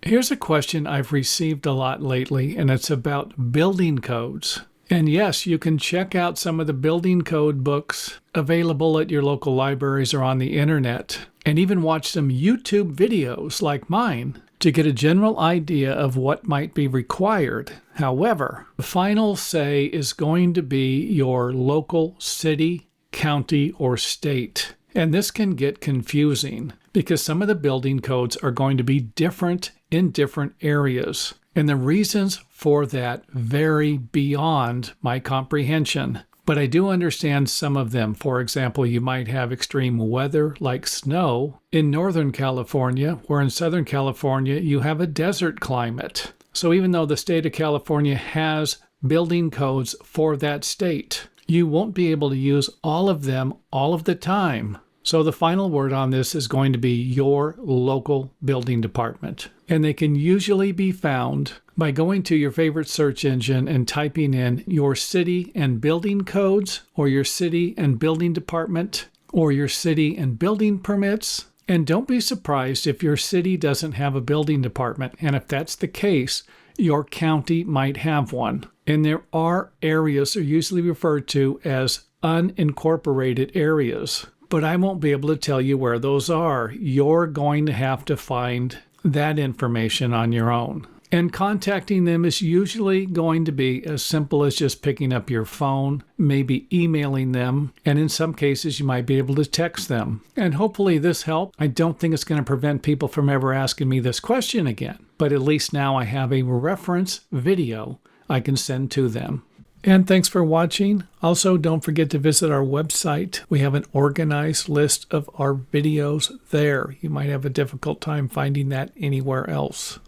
Here's a question I've received a lot lately, and it's about building codes. And yes, you can check out some of the building code books available at your local libraries or on the internet, and even watch some YouTube videos like mine to get a general idea of what might be required. However, the final say is going to be your local city, county, or state. And this can get confusing because some of the building codes are going to be different in different areas. And the reasons for that vary beyond my comprehension. But I do understand some of them. For example, you might have extreme weather like snow in Northern California, where in Southern California you have a desert climate. So even though the state of California has building codes for that state, you won't be able to use all of them all of the time. So the final word on this is going to be your local building department. And they can usually be found by going to your favorite search engine and typing in your city and building codes, or your city and building department, or your city and building permits. And don't be surprised if your city doesn't have a building department. And if that's the case, your county might have one. And there are areas that are usually referred to as unincorporated areas. But I won't be able to tell you where those are. You're going to have to find that information on your own. And contacting them is usually going to be as simple as just picking up your phone, maybe emailing them, and in some cases you might be able to text them. And hopefully this helped. I don't think it's going to prevent people from ever asking me this question again, but at least now I have a reference video I can send to them. And thanks for watching. Also, don't forget to visit our website. We have an organized list of our videos there. You might have a difficult time finding that anywhere else.